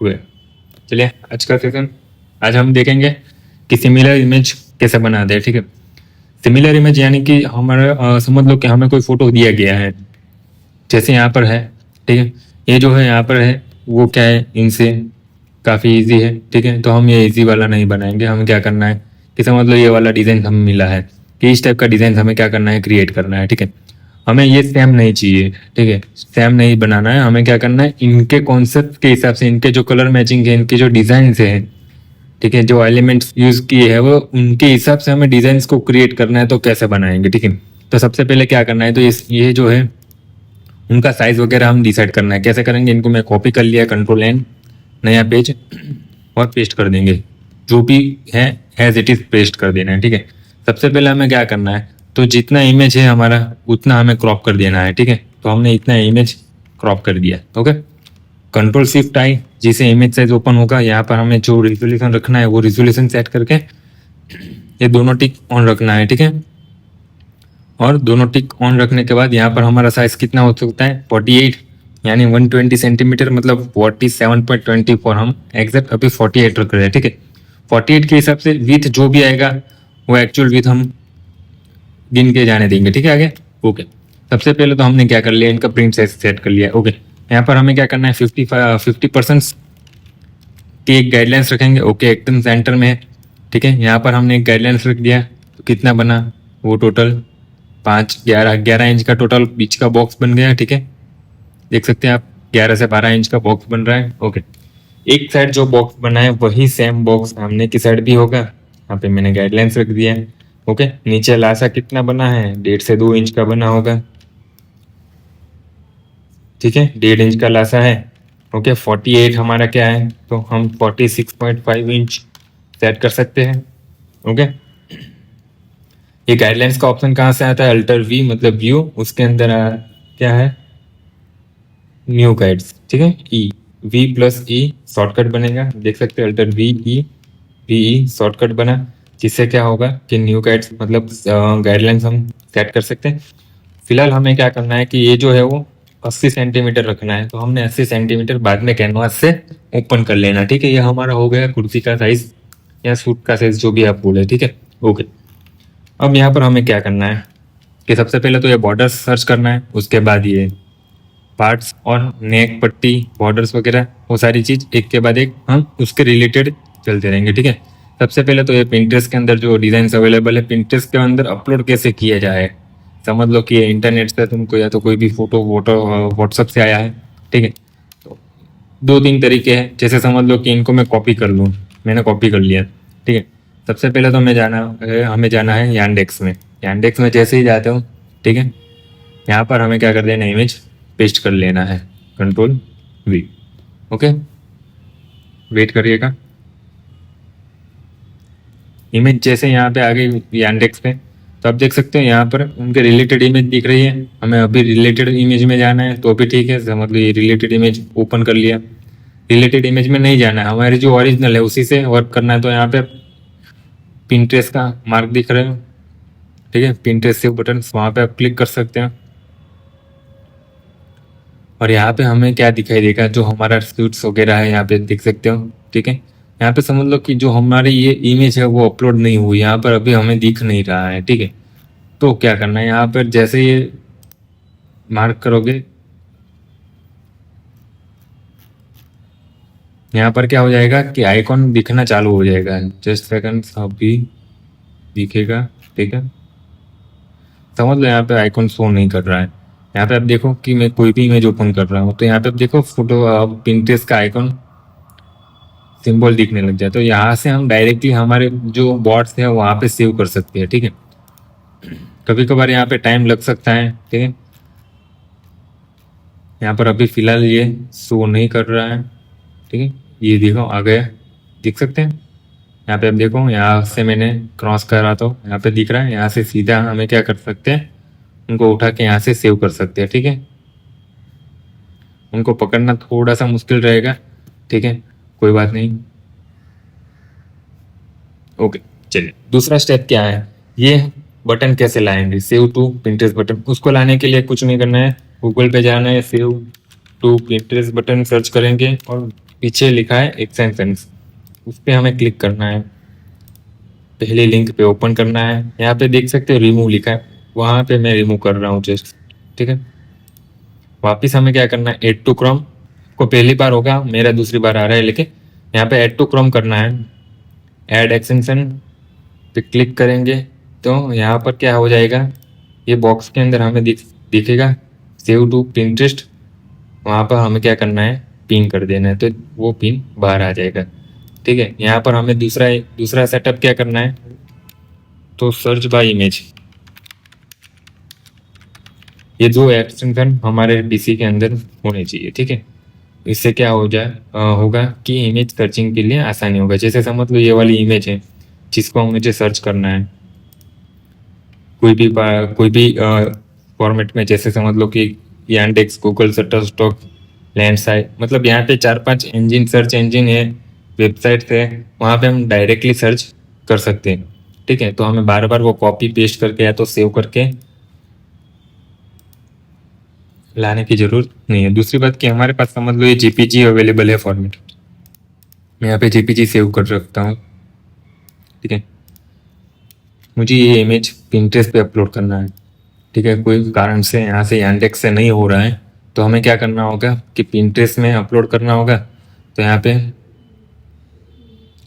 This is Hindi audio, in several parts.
हुए। चलिए आज का सेशन, आज हम देखेंगे कि सिमिलर इमेज कैसे बनाते हैं। ठीक है, सिमिलर इमेज यानी कि हमारा समझ लो कि हमें कोई फोटो दिया गया है, जैसे यहाँ पर है। ठीक है, ये जो है यहाँ पर है वो क्या है, इनसे काफ़ी इजी है। ठीक है, तो हम ये इजी वाला नहीं बनाएंगे। हमें क्या करना है कि समझ लो ये वाला डिज़ाइन हमें मिला है कि इस टाइप का डिज़ाइन हमें क्या करना है, क्रिएट करना है। ठीक है, हमें ये सेम नहीं चाहिए। ठीक है, सेम नहीं बनाना है। हमें क्या करना है, इनके कॉन्सेप्ट के हिसाब से, इनके जो कलर मैचिंग है, इनके जो डिज़ाइन है, ठीक है, जो एलिमेंट्स यूज किए हैं वो उनके हिसाब से हमें डिजाइन को क्रिएट करना है। तो कैसे बनाएंगे, ठीक है, तो सबसे पहले क्या करना है, तो ये जो है उनका साइज वगैरह हम डिसाइड करना है। कैसे करेंगे, इनको मैं कॉपी कर लिया, कंट्रोल एन, नया पेज और पेस्ट कर देंगे। जो भी है एज इट इज पेस्ट कर देना है। ठीक है, सबसे पहले हमें क्या करना है, तो जितना इमेज है हमारा उतना हमें क्रॉप कर देना है। ठीक है, तो हमने इतना इमेज क्रॉप कर दिया। ओके, कंट्रोल शिफ्ट आई, जिसे इमेज साइज ओपन होगा, यहाँ पर हमें जो रिजोल्यूशन रखना है वो रिजोल्यूशन सेट करके ये दोनों टिक ऑन रखना है। ठीक है, और दोनों टिक ऑन रखने के बाद यहाँ पर हमारा साइज कितना हो सकता है, 48 यानी 120 सेंटीमीटर, मतलब 47.24। हम एग्जैक्ट अभी 48 रख रहे हैं। ठीक है, 48 के हिसाब से विथ जो भी आएगा वो एक्चुअल विथ हम गिन के जाने देंगे। ठीक है, आगे ओके। सबसे पहले तो हमने क्या कर लिया, इनका प्रिंट साइज सेट कर लिया। ओके, यहाँ पर हमें क्या करना है, 50% की एक गाइडलाइंस रखेंगे। ओके, एकदम सेंटर में है। ठीक है, यहाँ पर हमने एक गाइडलाइंस रख दिया, तो कितना बना वो टोटल 11 इंच का टोटल बीच का बॉक्स बन गया। ठीक है, देख सकते हैं आप 11 से 12 इंच का बॉक्स बन रहा है। ओके, एक साइड जो बॉक्स बना है वही सेम बॉक्स सामने की साइड भी होगा। यहाँ पे मैंने गाइडलाइंस रख दिया है। ओके, नीचे लासा कितना बना है, 1.5 से 2 इंच का बना होगा। ठीक है, 1.5 इंच का लासा है। ओके, 48 हमारा क्या है, तो हम 46.5 इंच सेट कर सकते हैं। ओके, ये गाइडलाइंस का ऑप्शन कहाँ से आता है, अल्टर वी मतलब व्यू, उसके अंदर क्या है, न्यू गाइड्स। ठीक है, ई वी प्लस ई शॉर्टकट बनेगा, देख सकते हैं, अल्टर वी ई शॉर्टकट बना, जिससे क्या होगा कि न्यू गाइड्स मतलब गाइडलाइंस हम सेट कर सकते हैं। फिलहाल हमें क्या करना है कि ये जो है वो 80 सेंटीमीटर रखना है, तो हमने 80 सेंटीमीटर बाद में कैनवास से ओपन कर लेना। ठीक है, ये हमारा हो गया कुर्सी का साइज या सूट का साइज, जो भी आप बोले। ठीक है, ओके। अब यहाँ पर हमें क्या करना है कि सबसे पहले तो ये बॉर्डर्स सर्च करना है, उसके बाद ये पार्ट्स और नेक पट्टी बॉर्डर्स वगैरह वो सारी चीज़ एक के बाद एक हम उसके रिलेटेड चलते रहेंगे। ठीक है, सबसे पहले तो ये पिंटरेस्ट के अंदर जो डिज़ाइन अवेलेबल है, पिंटरेस्ट के अंदर अपलोड कैसे किया जाए। समझ लो कि ये इंटरनेट से तुमको या तो कोई भी फोटो व्हाट्सअप से आया है। ठीक है, तो 2-3 तरीके हैं। जैसे समझ लो कि इनको मैं कॉपी कर लूँ, मैंने कॉपी कर लिया। ठीक है, सबसे पहले तो हमें जाना है यांडेक्स में। यांडेक्स में जैसे ही जाते हो, ठीक है, यहाँ पर हमें क्या कर देना, इमेज पेस्ट कर लेना है, कंट्रोल वी। ओके, वेट करिएगा। इमेज जैसे यहाँ पे आ गई यांडेक्स पे, तो आप देख सकते हो यहाँ पर उनके रिलेटेड इमेज दिख रही है। हमें अभी रिलेटेड इमेज में जाना है, तो अभी ठीक है, समझ लो ये रिलेटेड इमेज ओपन कर लिया। रिलेटेड इमेज में नहीं जाना है, हमारी जो ओरिजिनल है उसी से वर्क करना है। तो यहाँ पे पिंटरेस्ट का मार्क दिख रहे हो, ठीक है, पिंटरेस्ट सेव बटन, वहाँ पे आप क्लिक कर सकते हैं। और यहाँ पे हमें क्या दिखाई देगा, जो हमारा स्क्रिप्ट्स वगैरह है यहाँ पे देख सकते हो। ठीक है, यहाँ पे समझ लो कि जो हमारी ये इमेज है वो अपलोड नहीं हुई, यहाँ पर अभी हमें दिख नहीं रहा है। ठीक है, तो क्या करना है, यहाँ पर जैसे ये मार्क करोगे, यहाँ पर क्या हो जाएगा कि आइकॉन दिखना चालू हो जाएगा। जस्ट सेकंड, अभी दिखेगा। ठीक है, समझ लो यहाँ पे आइकॉन शो नहीं कर रहा है। यहाँ पे आप देखो कि मैं कोई भी इमेज ओपन कर रहा हूँ, तो यहाँ पे आप देखो फोटो पिंटरेस्ट का आइकॉन सिंबल दिखने लग जाए। तो यहाँ से हम डायरेक्टली हमारे जो बॉट्स है वहाँ पे सेव कर सकते हैं। ठीक है, कभी कभार यहाँ पे टाइम लग सकता है। ठीक है, यहाँ पर अभी फिलहाल ये शो नहीं कर रहा है। ठीक है, ये देखो आ गया, दिख सकते हैं। यहाँ पे आप देखो, यहाँ से मैंने क्रॉस करा तो यहाँ पे दिख रहा है। यहाँ से सीधा हमें क्या कर सकते हैं, उनको उठा के यहाँ से सेव कर सकते हैं। ठीक है, उनको पकड़ना थोड़ा सा मुश्किल रहेगा। ठीक है, कोई बात नहीं। ओके, चलिए दूसरा स्टेप क्या है, ये बटन कैसे लाएंगे, सेव टू पिंटरेस्ट बटन। उसको लाने के लिए कुछ नहीं करना है, गूगल पे जाना है, save to Pinterest button search करेंगे और पीछे लिखा है एक्सटेंशंस, उस पर हमें क्लिक करना है। पहले लिंक पे ओपन करना है, यहाँ पे देख सकते हो रिमूव लिखा है, वहाँ पे मैं रिमूव कर रहा हूँ जस्ट। ठीक है, वापिस हमें क्या करना है, ऐड टू क्रोम को पहली बार होगा, मेरा दूसरी बार आ रहा है, लेकिन यहाँ पे ऐड टू क्रोम करना है। ऐड एक्सटेंशन पे क्लिक करेंगे तो यहाँ पर क्या हो जाएगा, ये बॉक्स के अंदर हमें दिखेगा सेव टू पिंटरेस्ट, वहाँ पर हमें क्या करना है, पिन कर देना है, तो वो पिन बाहर आ जाएगा। ठीक है, यहाँ पर हमें दूसरा सेटअप क्या करना है, तो सर्च बाय इमेज, ये दो एक्सटेंशन हमारे पीसी के अंदर होने चाहिए। ठीक है, इससे क्या होगा कि इमेज सर्चिंग के लिए आसानी होगा। जैसे समझ लो ये वाली इमेज है जिसको मुझे सर्च करना है, कोई भी फॉर्मेट में, जैसे समझ लो कि यांडेक्स, गूगल, शटरस्टॉक, लैंडसाइट, मतलब यहाँ पे 4-5 इंजन, सर्च इंजन है, वेबसाइट है, वहाँ पे हम डायरेक्टली सर्च कर सकते हैं। ठीक है, तो हमें बार बार वो कॉपी पेस्ट करके या तो सेव करके लाने की जरूरत नहीं है। दूसरी बात कि हमारे पास समझ लो ये जेपीजी अवेलेबल है फॉर्मेट, मैं यहाँ पे जेपीजी सेव कर रखता हूँ। ठीक है, मुझे ये इमेज पिंटरेस्ट पे अपलोड करना है। ठीक है, कोई कारण से यहाँ से यांडेक्स से नहीं हो रहा है, तो हमें क्या करना होगा कि पिंटरेस्ट में अपलोड करना होगा। तो यहाँ पे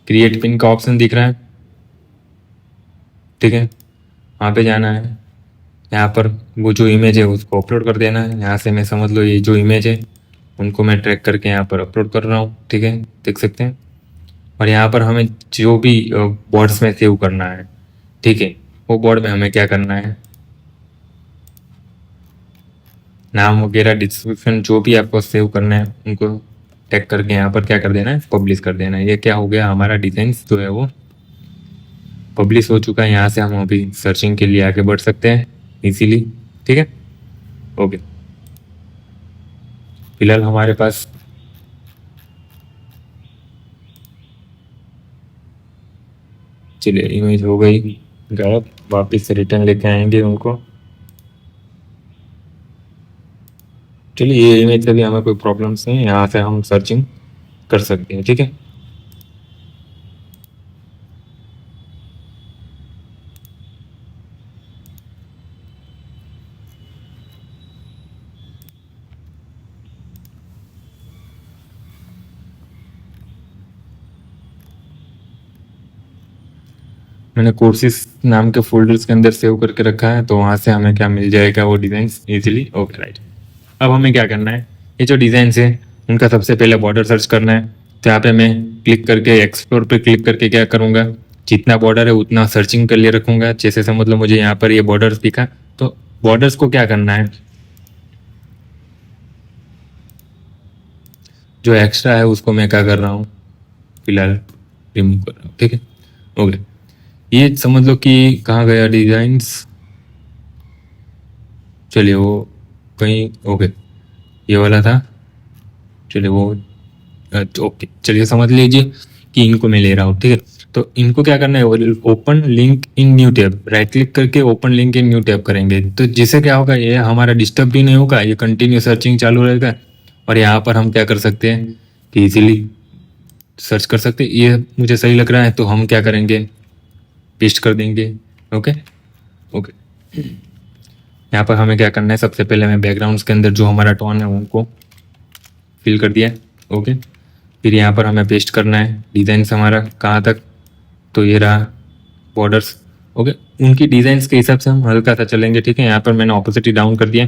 क्रिएट पिन का ऑप्शन दिख रहा है, ठीक है, वहाँ पे जाना है, यहाँ पर वो जो इमेज है उसको अपलोड कर देना है। यहाँ से मैं समझ लो ये जो इमेज है उनको मैं ट्रैक करके यहाँ पर अपलोड कर रहा हूँ। ठीक है, देख सकते हैं। और यहाँ पर हमें जो भी बोर्ड्स में सेव करना है, ठीक है, वो बोर्ड में हमें क्या करना है, नाम वगैरह, डिस्क्रिप्शन, जो भी आपको सेव करना है उनको टैग करके यहाँ पर क्या कर देना है, पब्लिश कर देना है। ये क्या हो गया, हमारा डिजाइन जो है वो पब्लिश हो चुका है। यहाँ से हम अभी सर्चिंग के लिए आगे बढ़ सकते हैं इजीली। ठीक है, ओके, फिलहाल हमारे पास चलिए इमेज हो गई गायब, वापस से रिटर्न लेके आएंगे उनको। चलिए ये इमेज से भी हमें कोई प्रॉब्लम्स नहीं है, यहाँ से हम सर्चिंग कर सकते हैं। ठीक है, मैंने कोर्सेज नाम के फोल्डर्स के अंदर सेव करके रखा है, तो वहाँ से हमें क्या मिल जाएगा, वो डिज़ाइन इजीली। ओके राइट, अब हमें क्या करना है, ये जो डिज़ाइन है उनका सबसे पहले बॉर्डर सर्च करना है। तो यहाँ पे मैं क्लिक करके एक्सप्लोर पे क्लिक करके क्या करूँगा, जितना बॉर्डर है उतना सर्चिंग कर लिए रखूँगा। जैसे समझ लो मुझे यहाँ पर ये बॉर्डर्स दिखा, तो बॉर्डर्स को क्या करना है, जो एक्स्ट्रा है उसको मैं क्या कर रहा हूँ, फिलहाल रिमूव कर रहा हूँ। ठीक है, ओके, ये समझ लो कि कहाँ गया डिजाइन्स, चलिए वो कहीं, ओके ये वाला था, चलिए वो ओके, चलिए समझ लीजिए कि इनको मैं ले रहा हूँ। ठीक है, तो इनको क्या करना है, open link in new tab, right click करके open link in new tab करेंगे, तो जिससे क्या होगा, ये हमारा डिस्टर्ब भी नहीं होगा, ये कंटिन्यू सर्चिंग चालू रहेगा। और यहाँ पर हम क्या कर सकते हैं कि इजीली सर्च कर सकते हैं। ये मुझे सही लग रहा है, तो हम क्या करेंगे, पेस्ट कर देंगे। ओके ओके, यहाँ पर हमें क्या करना है, सबसे पहले मैं बैकग्राउंड्स के अंदर जो हमारा टोन है उनको फिल कर दिया। ओके, फिर यहाँ पर हमें पेस्ट करना है डिज़ाइंस हमारा कहाँ तक, तो ये रहा बॉर्डर्स। ओके, उनकी डिज़ाइंस के हिसाब से हम हल्का सा चलेंगे। ठीक है, यहाँ पर मैंने ऑपोसिटी डाउन कर दिया,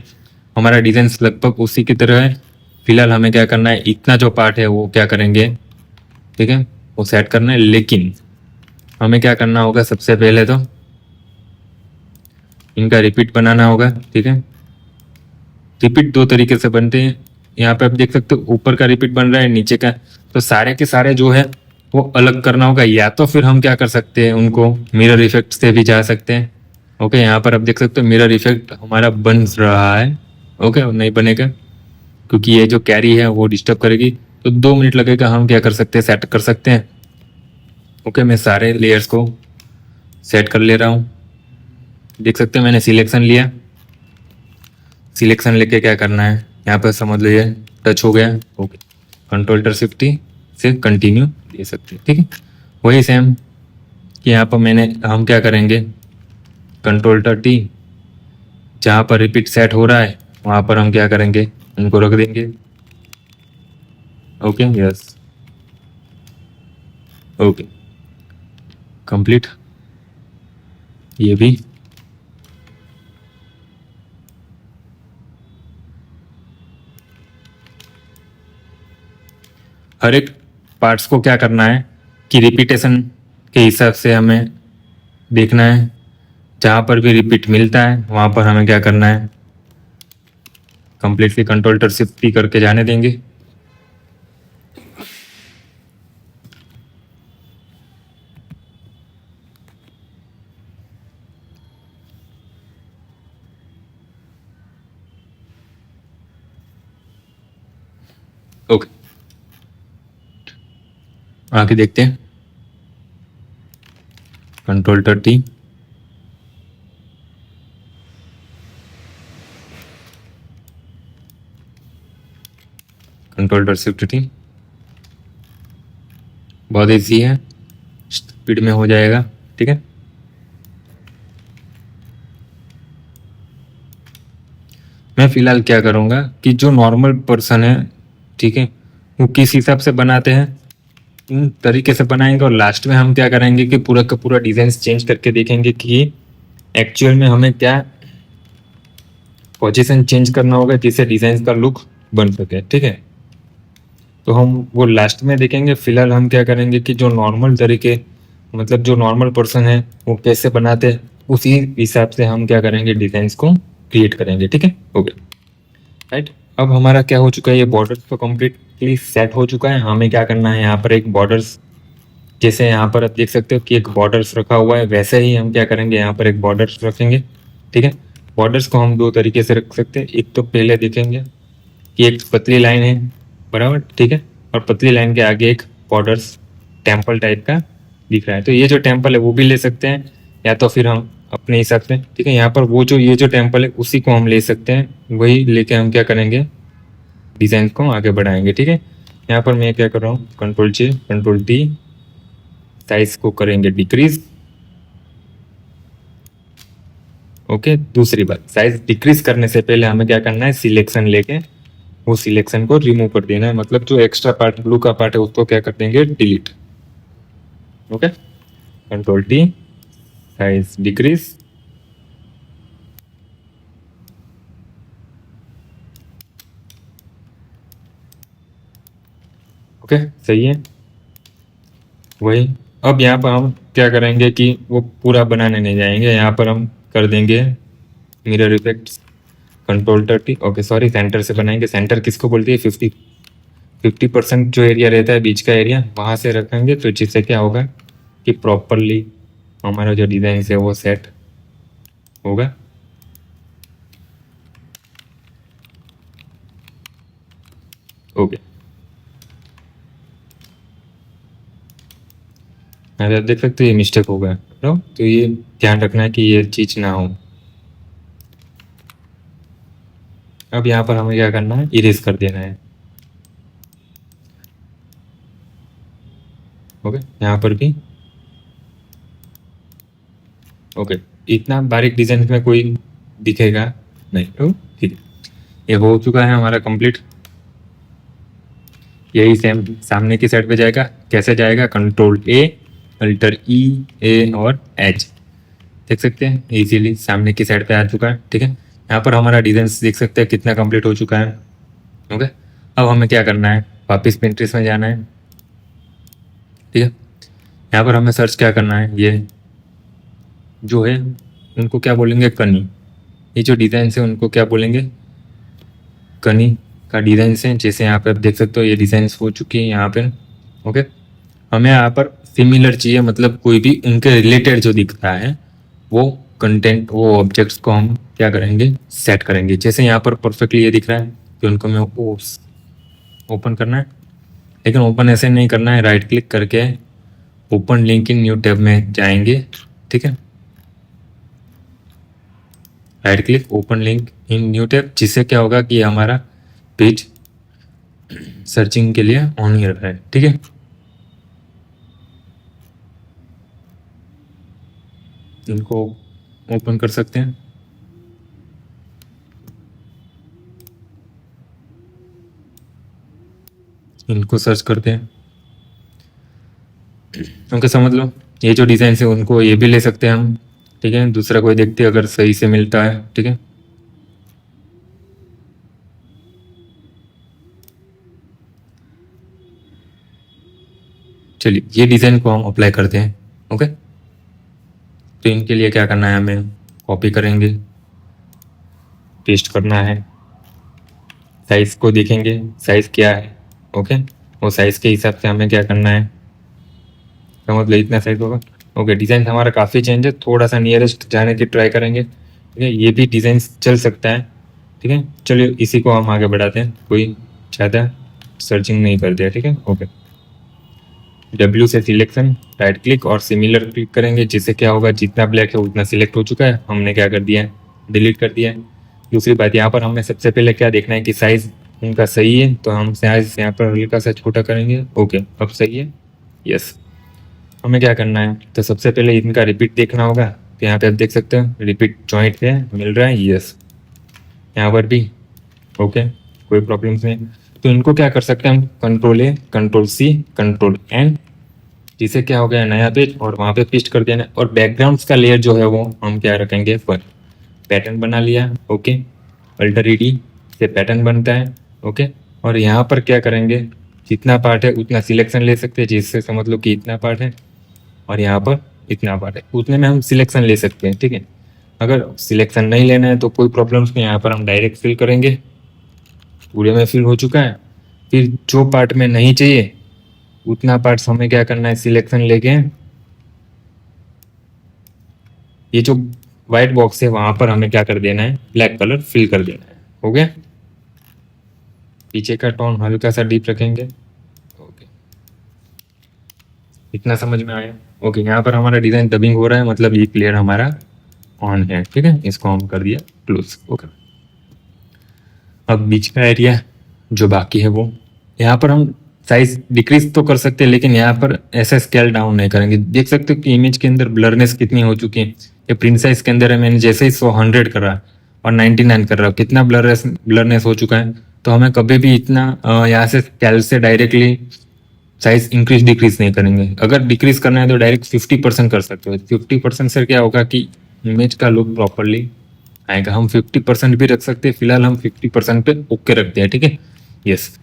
हमारा डिज़ाइंस लगभग उसी की तरह है। फिलहाल हमें क्या करना है, इतना जो पार्ट है वो क्या करेंगे, ठीक है, वो सेट करना है। लेकिन हमें क्या करना होगा, सबसे पहले तो इनका रिपीट बनाना होगा। ठीक है, रिपीट दो तरीके से बनते हैं, यहाँ पे आप देख सकते हो ऊपर का रिपीट बन रहा है, नीचे का, तो सारे के सारे जो है वो अलग करना होगा। या तो फिर हम क्या कर सकते हैं, उनको मिरर इफेक्ट से भी जा सकते हैं। ओके, यहाँ पर आप देख सकते हो मिरर इफेक्ट हमारा बन रहा है। ओके, नहीं बनेगा क्योंकि ये जो कैरी है वो डिस्टर्ब करेगी, तो 2 मिनट लगेगा। हम क्या कर सकते हैं, सेट कर सकते हैं। ओके, मैं सारे लेयर्स को सेट कर ले रहा हूँ, देख सकते हैं मैंने सिलेक्शन लिया। सिलेक्शन लेके क्या करना है, यहाँ पर समझ लो ये टच हो गया। ओके, कंट्रोल-Shift-T से कंटिन्यू दे सकते हैं, ठीक है। वही सेम कि यहाँ पर हम क्या करेंगे, कंट्रोल 30, जहाँ पर रिपीट सेट हो रहा है वहाँ पर हम क्या करेंगे, उनको रख देंगे। Okay, yes, okay, complete. ये भी हर एक पार्ट्स को क्या करना है कि रिपीटेशन के हिसाब से हमें देखना है। जहाँ पर भी रिपीट मिलता है वहाँ पर हमें क्या करना है, कंप्लीटली कंट्रोल-Shift-P करके जाने देंगे। ओके, आगे देखते हैं। कंट्रोल-T, कंट्रोल-Shift-T, बहुत ईजी है, स्पीड में हो जाएगा, ठीक है। मैं फिलहाल क्या करूँगा कि जो नॉर्मल पर्सन है, ठीक है, वो किस हिसाब से बनाते हैं इन तरीके से बनाएंगे, और लास्ट में हम क्या करेंगे कि पूरा का पूरा डिजाइन चेंज करके देखेंगे कि एक्चुअल में हमें क्या पोजीशन चेंज करना होगा जिससे डिजाइन का लुक बन सके, ठीक है। तो हम वो लास्ट में देखेंगे। फिलहाल हम क्या करेंगे कि जो नॉर्मल तरीके, मतलब जो नॉर्मल पर्सन है वो कैसे बनाते हैं उसी हिसाब से हम क्या करेंगे, डिजाइन को क्रिएट करेंगे, ठीक है। Okay, right. अब हमारा क्या हो चुका है, ये बॉर्डर्स तो कम्प्लीटली सेट हो चुका है। हमें क्या करना है, यहाँ पर एक बॉर्डर्स, जैसे यहाँ पर आप देख सकते हो कि एक बॉर्डर्स रखा हुआ है, वैसे ही हम क्या करेंगे, यहाँ पर एक बॉर्डर्स रखेंगे, ठीक है। बॉर्डर्स को हम दो तरीके से रख सकते हैं। एक तो पहले देखेंगे कि एक पतली लाइन है, बराबर, ठीक है, और पतली लाइन के आगे एक बॉर्डर्स टेम्पल टाइप का दिख रहा है। तो ये जो टेम्पल है वो भी ले सकते हैं, या तो फिर हम अपने हिसाब से, ठीक है, यहाँ पर वो जो ये जो टेम्पल है उसी को हम ले सकते हैं। वही लेके हम क्या करेंगे, डिजाइन को आगे बढ़ाएंगे, ठीक है। यहाँ पर मैं क्या कर रहा हूँ, कंट्रोल-J, कंट्रोल-T, साइज को करेंगे डिक्रीज। ओके, दूसरी बात, साइज डिक्रीज करने से पहले हमें क्या करना है, सिलेक्शन लेके वो सिलेक्शन को रिमूव कर देना है। मतलब जो एक्स्ट्रा पार्ट, ब्लू का पार्ट है, उसको क्या कर देंगे, delete. Okay, control T, size decrease. Okay, सही है। वही अब यहाँ पर हम क्या करेंगे कि वो पूरा बनाने नहीं जाएंगे, यहाँ पर हम कर देंगे mirror effects, control T. Okay, sorry, center से बनाएंगे। सेंटर किसको बोलती है, 50% जो एरिया रहता है बीच का एरिया, वहाँ से रखेंगे, तो जिससे क्या होगा कि प्रॉपरली हमारा जो डिज़ाइन है वो सेट होगा। ओके, आप देख सकते हो ये मिस्टेक हो गया, तो ये ध्यान रखना है कि ये चीज़ ना हो। अब यहाँ पर हमें क्या करना है, इरेज कर देना है। ओके, यहाँ पर भी ओके, इतना बारीक डिजाइन में कोई दिखेगा नहीं, तो ठीक है, ये हो चुका है हमारा कंप्लीट। यही सेम सामने की साइड पे जाएगा। कैसे जाएगा, कंट्रोल-A, अल्टर-E, A और H, देख सकते हैं इजीली सामने की साइड पे आ चुका है, ठीक है। यहाँ पर हमारा डिजाइन देख सकते हैं कितना कंप्लीट हो चुका है। ओके, अब हमें क्या करना है, वापस पिंटरेस्ट में जाना है, ठीक है। यहाँ पर हमें सर्च क्या करना है, ये जो है उनको क्या बोलेंगे, कनी। ये जो डिज़ाइन है उनको क्या बोलेंगे, कनी का डिज़ाइन है। जैसे यहाँ पे आप देख सकते हो ये डिज़ाइन हो चुकी है यहाँ पे। ओके, हमें यहाँ पर सिमिलर चाहिए, मतलब कोई भी उनके रिलेटेड जो दिख रहा है वो कंटेंट, वो ऑब्जेक्ट्स को हम क्या करेंगे, सेट करेंगे। जैसे यहाँ पर परफेक्टली ये दिख रहा है कि उनको मैं ओपन करना है, लेकिन ओपन ऐसे नहीं करना है, राइट क्लिक करके open link in new tab में जाएंगे, ठीक है। Right click, open link in new tab, जिससे क्या होगा कि हमारा पेज सर्चिंग के लिए ऑन ही रखा है, ठीक है। इनको ओपन कर सकते हैं। इनको सर्च करते हैं। उनके समझ लो ये जो डिज़ाइन है उनको ये भी ले सकते हैं हम, ठीक है। दूसरा कोई देखते हैं अगर सही से मिलता है, ठीक है। चलिए ये डिज़ाइन को हम अप्लाई करते हैं, ओके। तो इनके लिए क्या करना है, हमें कॉपी करेंगे, पेस्ट करना है, साइज़ को देखेंगे साइज़ क्या है, ओके। वो साइज़ के हिसाब से हमें क्या करना है, तो मतलब इतना साइज़ होगा, ओके। डिज़ाइन हमारा काफ़ी चेंज है, थोड़ा सा नियरेस्ट जाने की ट्राई करेंगे, ठीक है। ये भी डिज़ाइन चल सकता है, ठीक है। चलिए इसी को हम आगे बढ़ाते हैं, कोई ज़्यादा सर्चिंग नहीं करते हैं, ठीक है, ओके। W से सिलेक्शन, राइट क्लिक और सिमिलर क्लिक करेंगे, जिससे क्या होगा जितना ब्लैक है उतना सिलेक्ट हो चुका है, हमने क्या कर दिया है, डिलीट कर दिया है। दूसरी बात यहाँ पर हमें सबसे पहले क्या देखना है कि साइज़ उनका सही है, तो हम साइज़ यहाँ पर हल्का सा छोटा करेंगे, ओके। अब सही है, यस। हमें क्या करना है, तो सबसे पहले इनका रिपीट देखना होगा, तो यहाँ पे आप देख सकते हैं रिपीट जॉइंट है, मिल रहा है, यस। यहाँ पर भी ओके, कोई प्रॉब्लम्स नहीं। तो इनको क्या कर सकते हैं हम, control A, control C, control N, जिसे क्या हो गया नया पेज, और वहाँ पे पेस्ट कर देना। और बैकग्राउंड्स का लेयर जो है वो हम क्या रखेंगे, पर पैटर्न बना लिया, ओके। अल्टर ED से पैटर्न बनता है, ओके। और यहाँ पर क्या करेंगे, जितना पार्ट है उतना सिलेक्शन ले सकते हैं, जिससे समझ लो कि इतना पार्ट है और यहाँ पर इतना पार्ट है, उतने में हम सिलेक्शन ले सकते हैं, ठीक है। अगर सिलेक्शन नहीं लेना है तो कोई प्रॉब्लम्स नहीं, यहाँ पर हम डायरेक्ट फिल करेंगे, पूरे में फिल हो चुका है। फिर जो पार्ट में नहीं चाहिए उतना पार्ट हमें क्या करना है, सिलेक्शन लेके ये जो व्हाइट बॉक्स है वहां पर हमें क्या कर देना है, ब्लैक कलर फिल कर देना है, हो गया। पीछे का टोन हल्का सा डीप रखेंगे, ओके। इतना समझ में आया, ओके। यहाँ पर हमारा डिजाइन डबिंग हो रहा है, मतलब ये क्लियर हमारा ऑन है, ठीक है। इसको हम कर दिया क्लोज, ओके। अब बीच का एरिया जो बाकी है वो यहाँ पर हम साइज डिक्रीज तो कर सकते हैं, लेकिन यहाँ पर ऐसा स्केल डाउन नहीं करेंगे। देख सकते हो कि इमेज के अंदर ब्लरनेस कितनी हो चुकी है। ये प्रिंट साइज के अंदर है, मैंने जैसे ही 100 करा और 99 कर रहा हूँ, कितना ब्लरनेस हो चुका है। तो हमें कभी भी इतना यहाँ से स्केल से डायरेक्टली साइज इंक्रीज डिक्रीज नहीं करेंगे। अगर डिक्रीज करना है तो डायरेक्ट 50% कर सकते हो। 50% से क्या होगा कि इमेज का लुक प्रॉपरली आएगा। हम 50% भी रख सकते हैं, फिलहाल हम 50% पे ओके रखते हैं, ठीक है, यस।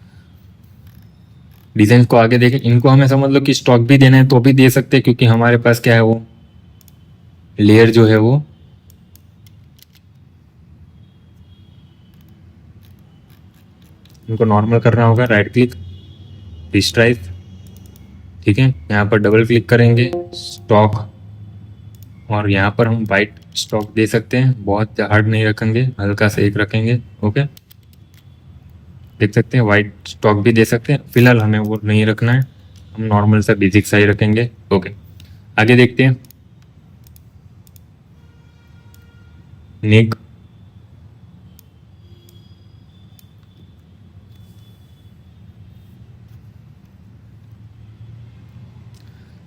डिजाइन को आगे देखें, इनको हमें समझ लो कि स्टॉक भी देना है तो भी दे सकते हैं, क्योंकि हमारे पास क्या है वो लेयर जो है वो इनको नॉर्मल करना होगा, राइट क्लिक, रिस्ट्राइज, ठीक है। यहाँ पर डबल क्लिक करेंगे, स्टॉक, और यहाँ पर हम वाइट स्टॉक दे सकते हैं, बहुत हार्ड नहीं रखेंगे, हल्का सा एक रखेंगे, ओके। देख सकते हैं वाइट स्टॉक भी दे सकते हैं, फिलहाल हमें वो नहीं रखना है, हम नॉर्मल सा बेसिक सा ही रखेंगे, ओके। आगे देखते हैं, नेक,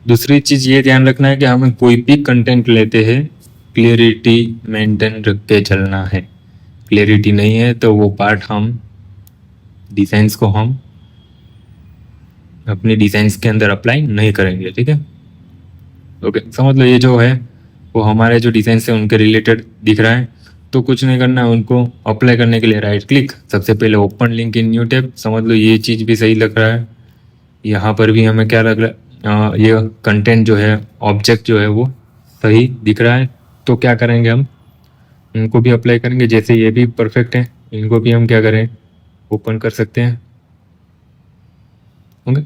दूसरी चीज ये ध्यान रखना है कि हमें कोई भी कंटेंट लेते हैं क्लियरिटी मेंटेन रख के चलना है। क्लियरिटी नहीं है तो वो पार्ट हम डिजाइंस को हम अपने डिजाइंस के अंदर अप्लाई नहीं करेंगे, ठीक है, ओके। समझ लो ये जो है वो हमारे जो डिजाइन है उनके रिलेटेड दिख रहा है, तो कुछ नहीं करना है। उनको अप्लाई करने के लिए राइट क्लिक, सबसे पहले open link in new tab. समझ लो ये चीज़ भी सही लग रहा है, यहाँ पर भी हमें क्या लग रहा है, ये कंटेंट जो है ऑब्जेक्ट जो है वो सही दिख रहा है। तो क्या करेंगे हम इनको भी अप्लाई करेंगे, जैसे ये भी परफेक्ट है, इनको भी हम क्या करें, ओपन कर सकते हैं, ओके।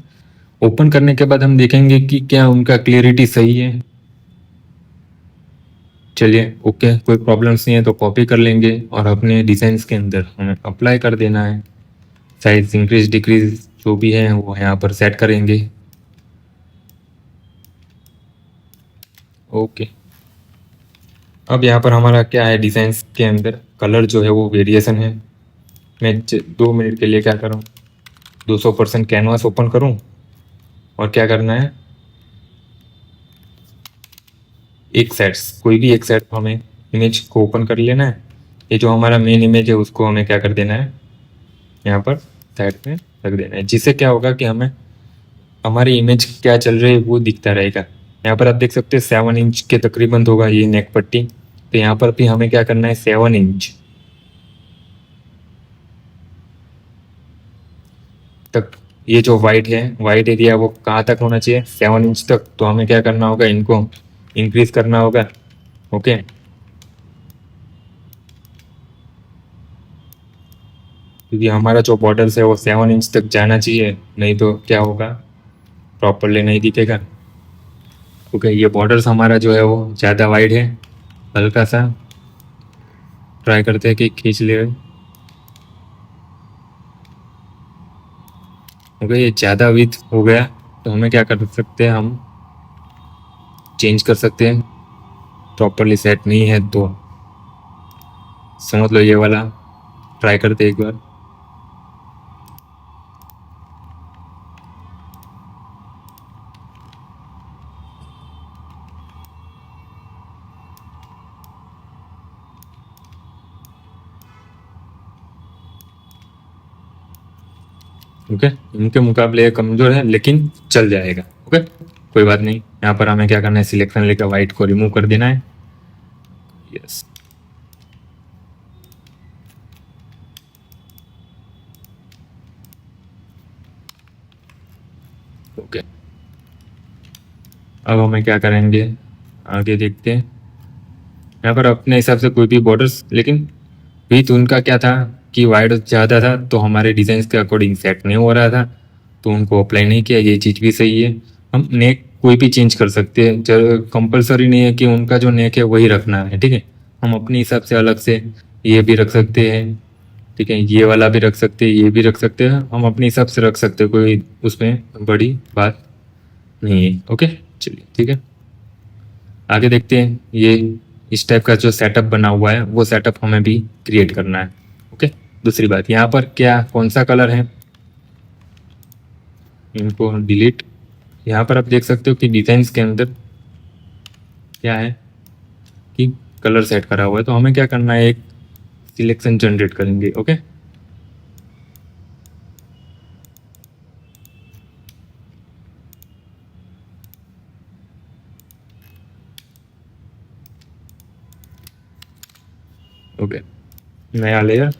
ओपन करने के बाद हम देखेंगे कि क्या उनका क्लियरिटी सही है। चलिए ओके, कोई प्रॉब्लम्स नहीं है तो कॉपी कर लेंगे और अपने डिजाइन्स के अंदर हमें अप्लाई कर देना है। साइज इंक्रीज डिक्रीज जो भी है वो यहाँ पर सेट करेंगे, ओके। अब यहाँ पर हमारा क्या है, डिजाइन्स के अंदर कलर जो है वो वेरिएशन है। मैं 2 मिनट के लिए क्या करूँ, 200% कैनवास ओपन करूं और क्या करना है, एक सेट्स कोई भी एक सेट हमें इमेज को ओपन कर लेना है। ये जो हमारा मेन इमेज है उसको हमें क्या कर देना है, यहाँ पर साइड में रख देना है, जिससे क्या होगा कि हमें हमारी इमेज क्या चल रही है वो दिखता रहेगा। यहाँ पर आप देख सकते हैं 7 इंच के तकरीबन होगा ये नेक पट्टी। तो यहाँ पर भी हमें क्या करना है, 7 इंच तक, ये जो वाइट है वाइट एरिया वो कहाँ तक होना चाहिए, 7 इंच तक। तो हमें क्या करना होगा, इनको इंक्रीज करना होगा। ओके, क्योंकि हमारा जो बॉर्डर्स है वो 7 इंच तक जाना चाहिए, नहीं तो क्या होगा, प्रॉपरली नहीं दिखेगा। ओके, ये बॉर्डर्स हमारा जो है वो ज़्यादा वाइड है, हल्का सा ट्राई करते हैं कि खींच ले। ओके, ये ज़्यादा विथ हो गया तो हमें क्या कर सकते हैं, हम चेंज कर सकते हैं। प्रॉपरली सेट नहीं है तो समझ लो ये वाला ट्राई करते हैं एक बार। ओके, इनके मुकाबले ये कमज़ोर है लेकिन चल जाएगा। ओके, कोई बात नहीं। यहाँ पर हमें क्या करना है, सिलेक्शन लेकर वाइट को रिमूव कर देना है। यस, ओके, अब हमें क्या करेंगे, आगे देखते हैं। यहाँ पर अपने हिसाब से कोई भी बॉर्डर्स, लेकिन विथ उनका क्या था कि वाइड ज़्यादा था तो हमारे डिज़ाइन के अकॉर्डिंग सेट नहीं हो रहा था, तो उनको अप्लाई नहीं किया। ये चीज़ भी सही है, हम नेक कोई भी चेंज कर सकते हैं, कंपलसरी नहीं है कि उनका जो नेक है वही रखना है। ठीक है, हम अपने हिसाब से अलग से ये भी रख सकते हैं। ठीक है, ये वाला भी रख सकते हैं, ये भी रख सकते हैं, हम अपने हिसाब से रख सकते हैं, कोई उसमें बड़ी बात नहीं है। ओके, चलिए ठीक है, आगे देखते हैं। ये इस टाइप का जो सेटअप बना हुआ है वो सेटअप हमें भी क्रिएट करना है। ओके, दूसरी बात, यहाँ पर क्या कौन सा कलर है, इनको डिलीट। यहाँ पर आप देख सकते हो कि डिजाइन्स के अंदर क्या है कि कलर सेट करा हुआ है, तो हमें क्या करना है, एक सिलेक्शन जनरेट करेंगे। ओके, ओके, नया लेयर,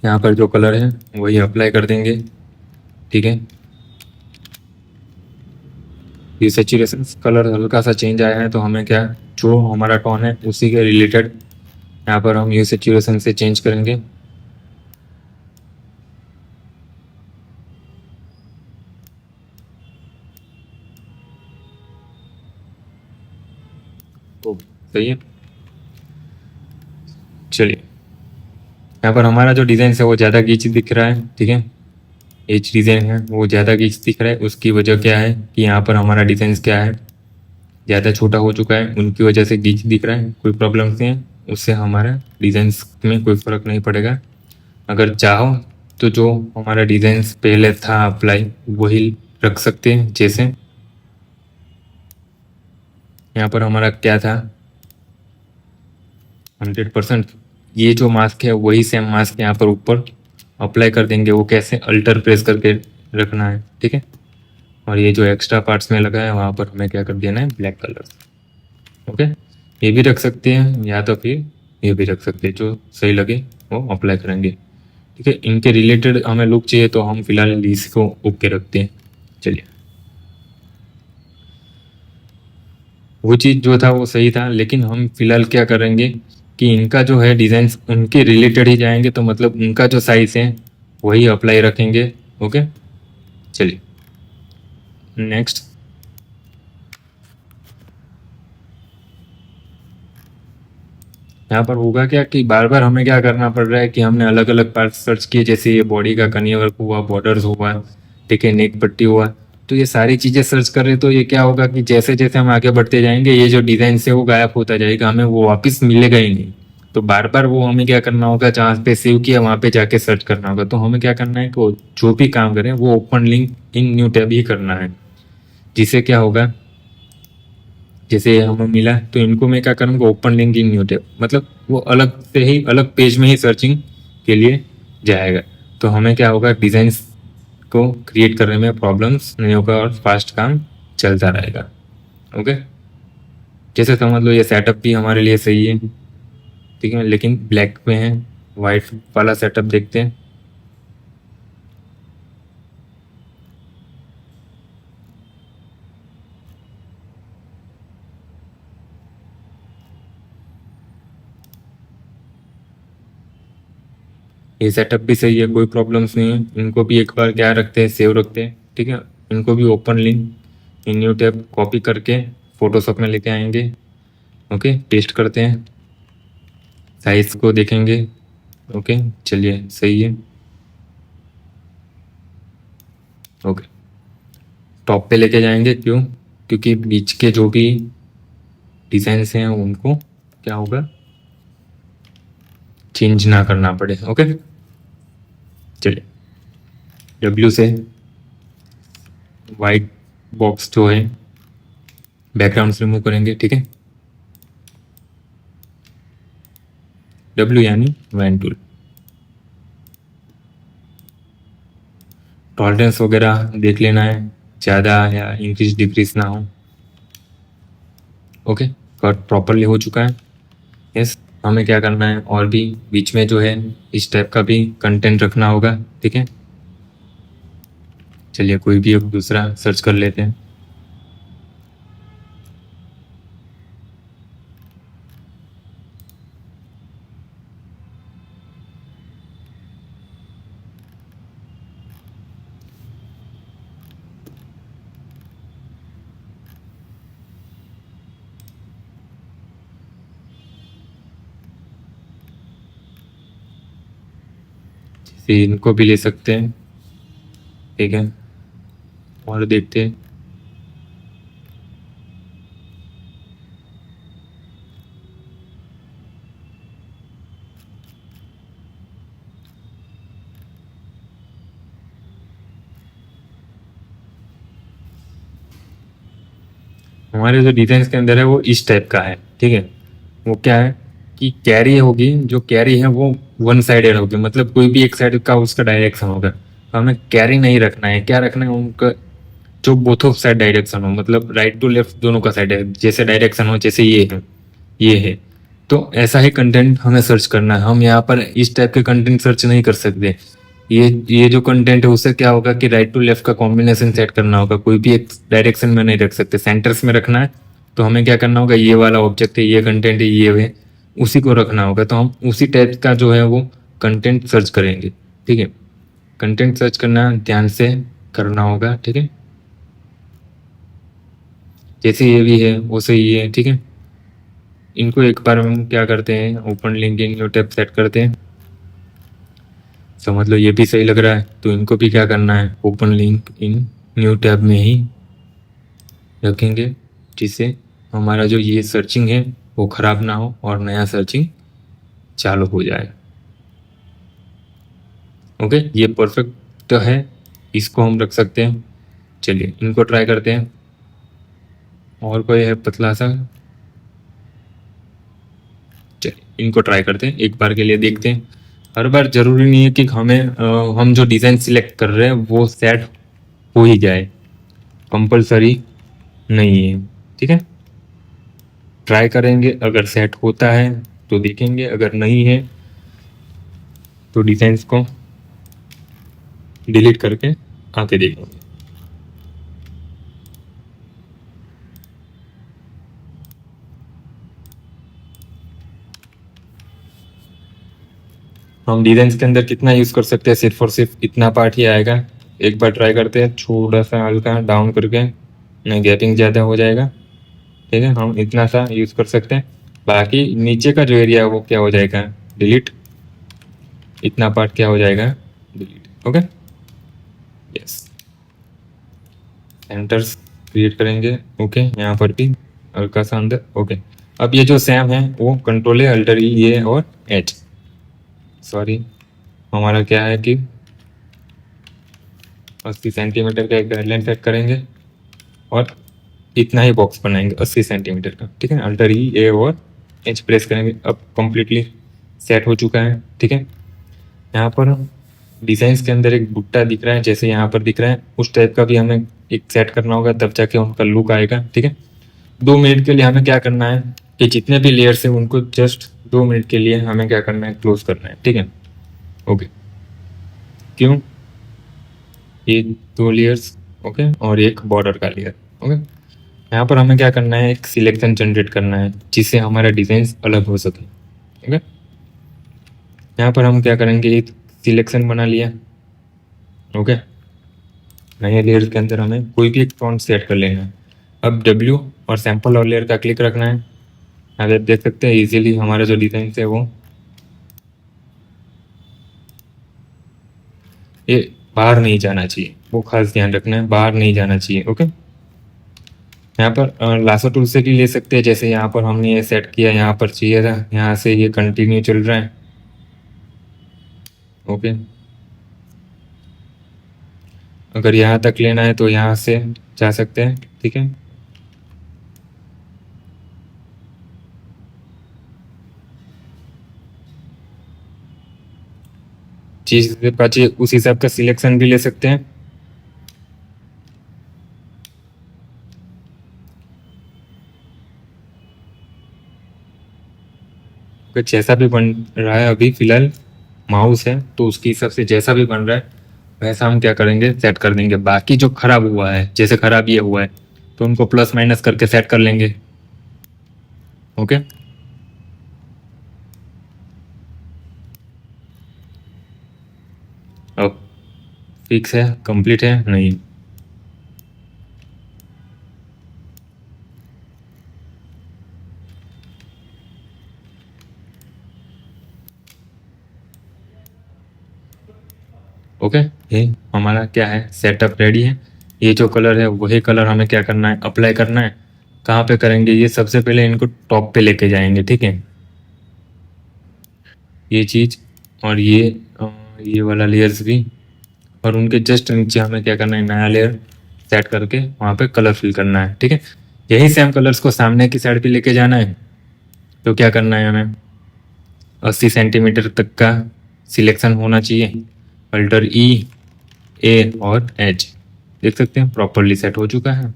यहाँ पर जो कलर है वही अप्लाई कर देंगे। ठीक है, ये सैचुरेशन कलर हल्का सा चेंज आया है, तो हमें क्या, जो हमारा टोन है उसी के रिलेटेड यहाँ पर हम ये सैचुरेशन से चेंज करेंगे। तो सही है, चलिए। यहाँ पर हमारा जो डिज़ाइन है वो ज़्यादा गीच दिख रहा है। ठीक है, ये डिज़ाइन है वो ज़्यादा गीच दिख रहा है, उसकी वजह क्या है कि यहाँ पर हमारा डिज़ाइन क्या है, ज़्यादा छोटा हो चुका है, उनकी वजह से गीच दिख रहा है। कोई प्रॉब्लम नहीं है, उससे हमारा डिज़ाइन में कोई फ़र्क नहीं पड़ेगा। अगर चाहो तो जो हमारा डिज़ाइन पहले था अप्लाई वही रख सकते हैं। जैसे यहाँ पर हमारा क्या था, 100%, ये जो मास्क है वही सेम मास्क यहाँ पर ऊपर अप्लाई कर देंगे। वो कैसे, अल्टर प्रेस करके रखना है। ठीक है, और ये जो एक्स्ट्रा पार्ट्स में लगा है वहाँ पर हमें क्या कर देना है, ब्लैक कलर। ओके, ये भी रख सकते हैं या तो फिर ये भी रख सकते हैं, जो सही लगे वो अप्लाई करेंगे। ठीक है, इनके रिलेटेड हमें लुक चाहिए तो हम फिलहाल इसको ओके रखते हैं। चलिए, वो चीज़ जो था वो सही था, लेकिन हम फिलहाल क्या करेंगे कि इनका जो है डिज़ाइन उनके रिलेटेड ही जाएंगे, तो मतलब उनका जो साइज़ है वही अप्लाई रखेंगे। ओके, चलिए नेक्स्ट। यहाँ पर होगा क्या कि बार बार हमें क्या करना पड़ रहा है कि हमने अलग अलग पार्ट सर्च किए, जैसे ये बॉडी का कनिया वर्क हुआ, बॉर्डर्स हुआ, ठीक है, नेक पट्टी हुआ, तो ये सारी चीज़ें सर्च कर रहे, तो ये क्या होगा कि जैसे जैसे हम आगे बढ़ते जाएंगे ये जो डिज़ाइन से वो गायब होता जाएगा, हमें वो वापस मिलेगा ही नहीं। तो बार बार वो हमें क्या करना होगा, जहाँ पे सेव किया वहाँ पे जाके सर्च करना होगा। तो हमें क्या करना है कि जो भी काम करें वो open link in new tab ही करना है, जिससे क्या होगा, जैसे हमें मिला तो इनको मैं क्या करूँगा, open link in new tab, मतलब वो अलग से ही अलग पेज में ही सर्चिंग के लिए जाएगा। तो हमें क्या होगा, डिज़ाइंस को क्रिएट करने में प्रॉब्लम्स नहीं होगा और फास्ट काम चलता रहेगा। ओके, जैसे समझ लो ये सेटअप भी हमारे लिए सही है, ठीक है, लेकिन ब्लैक में है। वाइट वाला सेटअप देखते हैं। ये सेटअप भी सही है, कोई प्रॉब्लम्स नहीं है। इनको भी एक बार क्या रखते हैं, सेव रखते हैं, ठीक है। इनको भी open link in new tab copy करके फोटोशॉप में लेके आएंगे। ओके, पेस्ट करते हैं, साइज को देखेंगे। ओके, चलिए सही है। ओके, टॉप पे लेके जाएंगे, क्यों, क्योंकि बीच के जो भी डिजाइन्स हैं उनको क्या होगा, चेंज ना करना पड़े। ओके, चलिए डब्ल्यू से वाइट बॉक्स जो है बैकग्राउंड से रिमूव करेंगे, ठीक है। डब्ल्यू यानी वैन टूल। टॉलरेंस वगैरह देख लेना है, ज़्यादा या इंक्रीज डिक्रीज ना हो। ओके, कट प्रॉपरली हो चुका है। यस, हमें क्या करना है, और भी बीच में जो है इस टाइप का भी कंटेंट रखना होगा, ठीक है। चलिए कोई भी एक दूसरा सर्च कर लेते हैं। जैसे इनको भी ले सकते हैं, ठीक है, और देखते हैं। हमारे जो डिजाइन के अंदर है वो इस टाइप का है, ठीक है। वो क्या है कि कैरी होगी, जो कैरी है वो वन साइडेड होगी, मतलब कोई भी एक साइड का उसका डायरेक्शन होगा। तो हमें कैरी नहीं रखना है, क्या रखना है, उनका जो बोथ ऑफ साइड डायरेक्शन हो, मतलब राइट टू लेफ्ट दोनों का साइड है, जैसे डायरेक्शन हो, जैसे ये है, ये है। तो ऐसा ही कंटेंट हमें सर्च करना है। हम यहाँ पर इस टाइप के कंटेंट सर्च नहीं कर सकते। ये जो कंटेंट है उससे क्या होगा कि राइट टू लेफ्ट का कॉम्बिनेशन सेट करना होगा, कोई भी एक डायरेक्शन में नहीं रख सकते, सेंटर्स में रखना है। तो हमें क्या करना होगा, ये वाला ऑब्जेक्ट है, ये कंटेंट है, ये है, उसी को रखना होगा। तो हम उसी टाइप का जो है वो कंटेंट सर्च करेंगे, ठीक है। कंटेंट सर्च करना ध्यान से करना होगा, ठीक है। जैसे ये भी है वो सही है, ठीक है। इनको एक बार हम क्या करते हैं, open link in new tab set करते हैं। समझ लो ये भी सही लग रहा है, तो इनको भी क्या करना है, open link in new tab में ही रखेंगे, जिससे हमारा जो ये सर्चिंग है वो ख़राब ना हो और नया सर्चिंग चालू हो जाए। ओके, ये परफेक्ट है, इसको हम रख सकते हैं। चलिए इनको ट्राई करते हैं। और कोई है पतला सा, चलिए इनको ट्राई करते हैं, एक बार के लिए देखते हैं। हर बार ज़रूरी नहीं है कि हमें हम जो डिज़ाइन सिलेक्ट कर रहे हैं वो सेट हो ही जाए, कंपलसरी नहीं है, ठीक है। ट्राई करेंगे, अगर सेट होता है तो देखेंगे, अगर नहीं है तो डिज़ाइंस को डिलीट करके आके देखेंगे। हम डिज़ाइंस के अंदर कितना यूज़ कर सकते हैं, सिर्फ और सिर्फ इतना पार्ट ही आएगा। एक बार ट्राई करते हैं, थोड़ा सा हल्का डाउन करके, नहीं गैपिंग ज़्यादा हो जाएगा, ठीक है। हम इतना सा यूज़ कर सकते हैं, बाकी नीचे का जो एरिया है वो क्या हो जाएगा, डिलीट। इतना पार्ट क्या हो जाएगा, delete. Okay, yes, centres create करेंगे। ओके, यहाँ पर भी हल्का सा अंदर। ओके, अब ये जो सैम है वो कंट्रोल है अल्टर ई ए और एच। सॉरी, हमारा क्या है कि 80 सेंटीमीटर का एक गाइडलाइन सेट करेंगे और इतना ही बॉक्स बनाएंगे 80 सेंटीमीटर का। ठीक है, अल्टर ई ए और एच प्रेस करेंगे। अब कंप्लीटली सेट हो चुका है। ठीक है, यहाँ पर डिजाइन के अंदर एक बुट्टा दिख रहा है, जैसे यहाँ पर दिख रहा है उस टाइप का भी हमें एक सेट करना होगा, तब जाके उनका लुक आएगा। ठीक है, 2 मिनट के लिए हमें क्या करना है कि जितने भी लेयर्स है उनको जस्ट 2 मिनट के लिए हमें क्या करना है, क्लोज करना है। ठीक है, ओके। क्यों? ये 2 लेयर्स, ओके, और एक बॉर्डर का लेयर, ओके। यहाँ पर हमें क्या करना है, एक सिलेक्शन जनरेट करना है जिससे हमारा डिजाइन अलग हो सके। ओके, यहाँ पर हम क्या करेंगे, एक सिलेक्शन बना लिया। ओके, नए लेयर के अंदर हमें कोई भी एक फॉन्ट सेट कर लेना है। अब डब्ल्यू और सैंपल और लेयर का क्लिक रखना है। आप देख सकते हैं इजीली हमारा जो डिजाइन है वो ये बाहर नहीं जाना चाहिए, वो खास ध्यान रखना है, बाहर नहीं जाना चाहिए। ओके, यहाँ पर लासो टूल से भी ले सकते हैं, जैसे यहाँ पर हमने ये सेट किया, यहाँ पर चाहिए था, यहाँ से ये कंटिन्यू चल रहा है। ओके, अगर यहाँ तक लेना है तो यहाँ से जा सकते हैं। ठीक है, चीज पाचे उस हिसाब का सिलेक्शन भी ले सकते हैं। अगर जैसा भी बन रहा है अभी फिलहाल माउस है तो उसके हिसाब से जैसा भी बन रहा है वैसा हम क्या करेंगे, सेट कर देंगे। बाकी जो खराब हुआ है, जैसे खराब ये हुआ है, तो उनको प्लस माइनस करके सेट कर लेंगे। ओके, अब फिक्स है, कंप्लीट है नहीं। ओके, ये हमारा क्या है, सेटअप रेडी है। ये जो कलर है वही कलर हमें क्या करना है, अप्लाई करना है। कहाँ पे करेंगे, ये सबसे पहले इनको टॉप पे लेके जाएंगे। ठीक है, ये चीज़ और ये वाला लेयर्स भी, और उनके जस्ट नीचे हमें क्या करना है, नया लेयर सेट करके वहाँ पे कलर फिल करना है। ठीक है, यही सेम कलर्स को सामने की साइड पे लेके जाना है। तो क्या करना है, हमें 80 सेंटीमीटर तक का सिलेक्शन होना चाहिए। अल्टर ई ए और एच, देख सकते हैं प्रॉपरली सेट हो चुका है।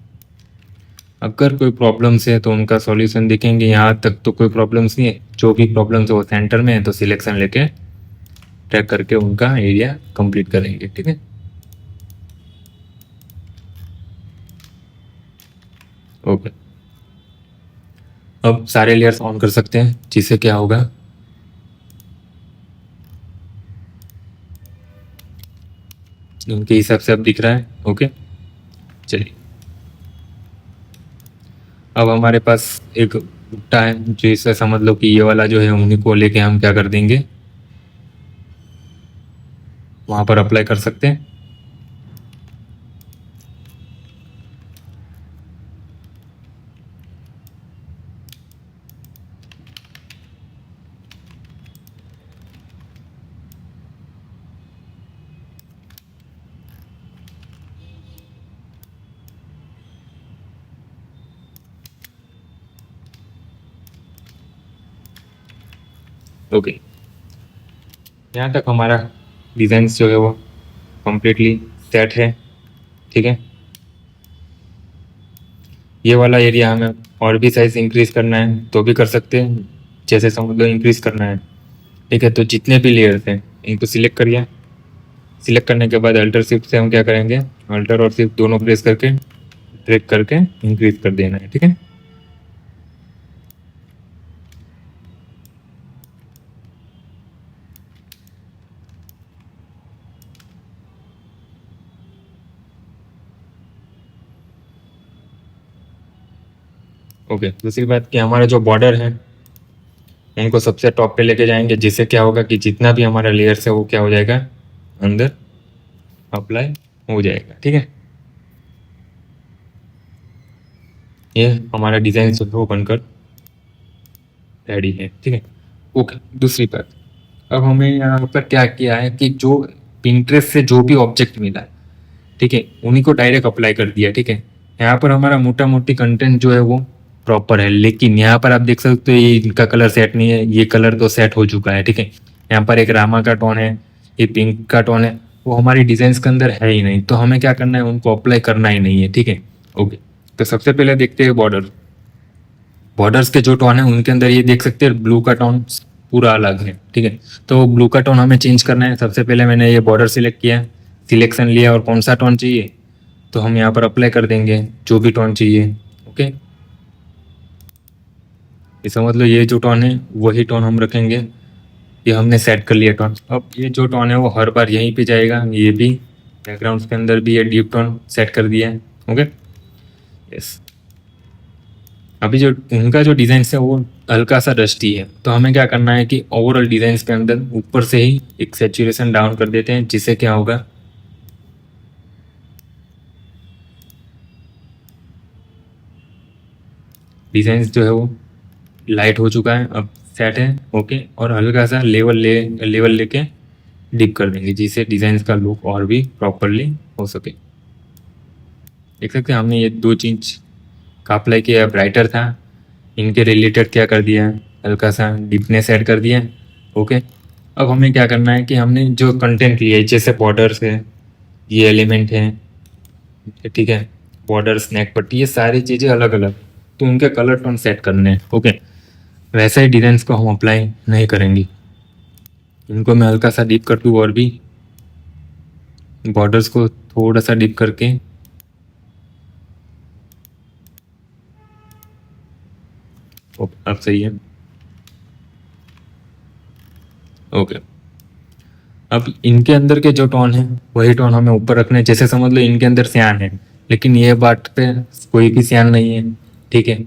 अगर कोई प्रॉब्लम्स है तो उनका सॉल्यूशन देखेंगे। यहाँ तक तो कोई प्रॉब्लम्स नहीं है, जो भी प्रॉब्लम्स है वो सेंटर में है, तो सिलेक्शन लेके ट्रैक करके उनका एरिया कंप्लीट करेंगे। ठीक है, ओके। अब सारे लेयर्स ऑन कर सकते हैं, जिससे क्या होगा, उनके हिसाब से अब दिख रहा है। ओके, चलिए अब हमारे पास एक भुट्टा है, जो इसे समझ लो कि ये वाला जो है उन्हीं को लेके हम क्या कर देंगे, वहां पर अप्लाई कर सकते हैं। ओके, यहाँ तक हमारा डिजाइन जो है वो कम्प्लीटली सेट है। ठीक है, ये वाला एरिया हमें और भी साइज इंक्रीज करना है तो भी कर सकते हैं, जैसे समझ लो इंक्रीज करना है। ठीक है, तो जितने भी लेयर्स हैं इनको सिलेक्ट करिए। सिलेक्ट करने के बाद अल्टर शिफ्ट से हम क्या करेंगे, अल्टर और शिफ्ट दोनों प्रेस करके ड्रैग करके इंक्रीज कर देना है। ठीक है, ओके। दूसरी बात कि हमारा जो बॉर्डर है उनको सबसे टॉप पे लेके जाएंगे, जिससे क्या होगा कि जितना भी हमारा लेयर्स है वो क्या हो जाएगा, अंदर अप्लाई हो जाएगा। ठीक है, ये हमारा डिजाइन जो है वो बनकर रेडी है, ठीक है। ओके, दूसरी बात, अब हमें यहाँ पर क्या किया है कि जो पिंटरेस्ट से जो भी ऑब्जेक्ट मिला है, ठीक है, उन्हीं को डायरेक्ट अप्लाई कर दिया, ठीक है। यहाँ पर हमारा मोटा मोटी कंटेंट जो है वो प्रॉपर है, लेकिन यहाँ पर आप देख सकते हो ये इनका कलर सेट नहीं है, ये कलर तो सेट हो चुका है, ठीक है। यहाँ पर एक रामा का टोन है, ये पिंक का टोन है, वो हमारी डिजाइन के अंदर है ही नहीं, तो हमें क्या करना है, उनको अप्लाई करना ही नहीं है, ठीक है। ओके, तो सबसे पहले देखते हैं बॉर्डर। बॉर्डर्स के जो टोन है उनके अंदर ये देख सकते हैं ब्लू का टोन पूरा अलग है, ठीक है। तो ब्लू का टोन हमें चेंज करना है। सबसे पहले मैंने ये बॉर्डर सिलेक्ट किया, सिलेक्शन लिया और कौन सा टोन चाहिए तो हम यहाँ पर अप्लाई कर देंगे जो भी टोन चाहिए। ओके, ये समझ लो ये जो टोन है वही टोन हम रखेंगे, ये हमने सेट कर लिया टोन। अब ये जो टोन है वो हर बार यहीं पे जाएगा, ये भी बैकग्राउंड के अंदर भी ये डीप टोन सेट कर दिया है। Okay, yes. अभी जो उनका जो डिज़ाइन है वो हल्का सा डस्टी है, तो हमें क्या करना है कि ओवरऑल डिज़ाइन के अंदर ऊपर से ही एक सेचुरेशन डाउन कर देते हैं, जिससे क्या होगा, डिज़ाइन जो है वो लाइट हो चुका है, अब सेट है। ओके, और हल्का सा लेवल लेके डिप कर देंगे, जिससे डिज़ाइन का लुक और भी प्रॉपरली हो सके। देख सकते हैं हमने ये दो चीज का अप्लाई किया, ब्राइटर था, इनके रिलेटेड क्या कर दिया, हल्का सा डीपनेस ऐड कर दिया। ओके, अब हमें क्या करना है कि हमने जो कंटेंट लिया है, जैसे बॉर्डर्स है, ये एलिमेंट है, ठीक है, बॉर्डर स्नैक पट्टी, ये सारी चीज़ें अलग अलग, तो उनके कलर टोन सेट करने हैं। ओके, वैसे ही डिजाइन को हम अप्लाई नहीं करेंगे, इनको मैं हल्का सा डीप कर दूँ और भी बॉर्डर्स को थोड़ा सा डीप करके। अब सही है। ओके, अब इनके अंदर के जो टोन है वही टोन हमें ऊपर रखने हैं। जैसे समझ लो इनके अंदर सियान है, लेकिन ये बात पे कोई भी सियान नहीं है, ठीक है।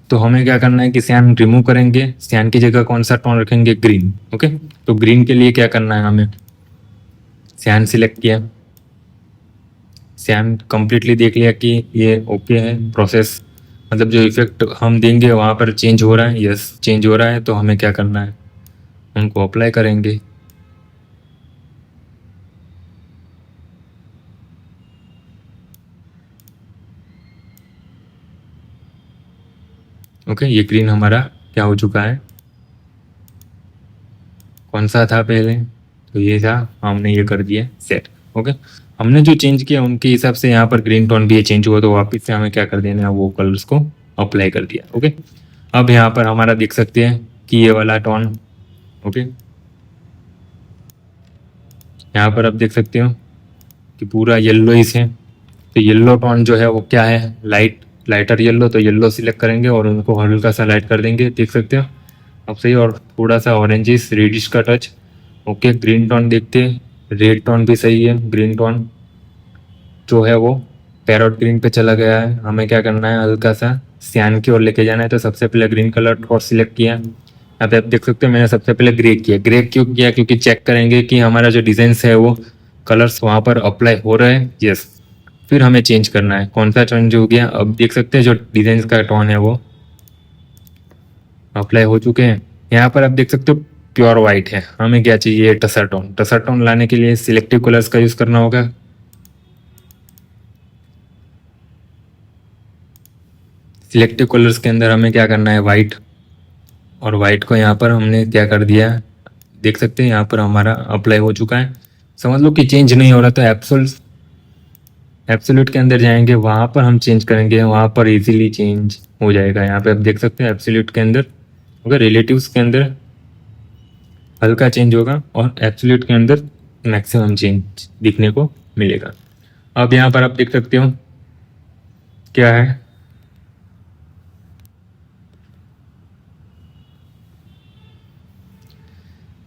तो हमें क्या करना है कि सियान रिमूव करेंगे, सियान की जगह कौन सा टोन रखेंगे, ग्रीन। ओके, तो ग्रीन के लिए क्या करना है, हमें सियान सिलेक्ट किया, सियान कंप्लीटली देख लिया कि ये ओके है प्रोसेस, मतलब जो इफेक्ट हम देंगे वहाँ पर चेंज हो रहा है, यस चेंज हो रहा है, तो हमें क्या करना है, उनको अप्लाई करेंगे। ओके, ये ग्रीन हमारा क्या हो चुका है, कौन सा था पहले, तो ये था, हमने ये कर दिया सेट। ओके, हमने जो चेंज किया उनके हिसाब से यहाँ पर ग्रीन टोन भी चेंज हुआ, तो वापस से हमें क्या कर देना है, वो कलर्स को अप्लाई कर दिया। ओके, अब यहाँ पर हमारा देख सकते हैं कि ये वाला टोन, ओके, यहाँ पर आप देख सकते हो कि पूरा येल्लो ही है, तो येल्लो टोन जो है वो क्या है, लाइटर येल्लो, तो येल्लो सिलेक्ट करेंगे और उनको हल्का सा लाइट कर देंगे, देख सकते हो अब सही, और थोड़ा सा ऑरेंजिस रेडिश का टच। ओके, ग्रीन टोन देखते हैं, रेड टोन भी सही है, ग्रीन टोन जो है वो पैरोट ग्रीन पे चला गया है, हमें क्या करना है, हल्का सा सियान की ओर लेके जाना है। तो सबसे पहले ग्रीन कलर और सिलेक्ट किया, यहाँ पे आप देख सकते हो मैंने सबसे पहले ग्रे किया। ग्रे क्यों किया, क्योंकि चेक करेंगे कि हमारा जो डिजाइन है वो कलर्स वहाँ पर अप्लाई हो रहे हैं, यस। फिर हमें चेंज करना है, कौन सा चेंज हो गया, अब देख सकते हैं जो डिजाइन का टोन है वो अप्लाई हो चुके हैं। यहाँ पर आप देख सकते हो प्योर वाइट है, हमें क्या चाहिए, टसर टोन। टसर टोन लाने के लिए सिलेक्टिव कलर्स का यूज करना होगा। सिलेक्टिव कलर्स के अंदर हमें क्या करना है, वाइट, और वाइट को यहाँ पर हमने क्या कर दिया, देख सकते हैं यहाँ पर हमारा अप्लाई हो चुका है। समझ लो कि चेंज नहीं हो रहा, तो एब्सोल्यूट के अंदर जाएंगे, वहाँ पर हम चेंज करेंगे, वहाँ पर इजीली चेंज हो जाएगा। यहाँ पे आप देख सकते हैं एब्सोल्यूट के अंदर होगा, रिलेटिव्स के अंदर हल्का चेंज होगा, और एब्सोल्यूट के अंदर मैक्सिमम चेंज दिखने को मिलेगा। अब यहाँ पर आप देख सकते हो क्या है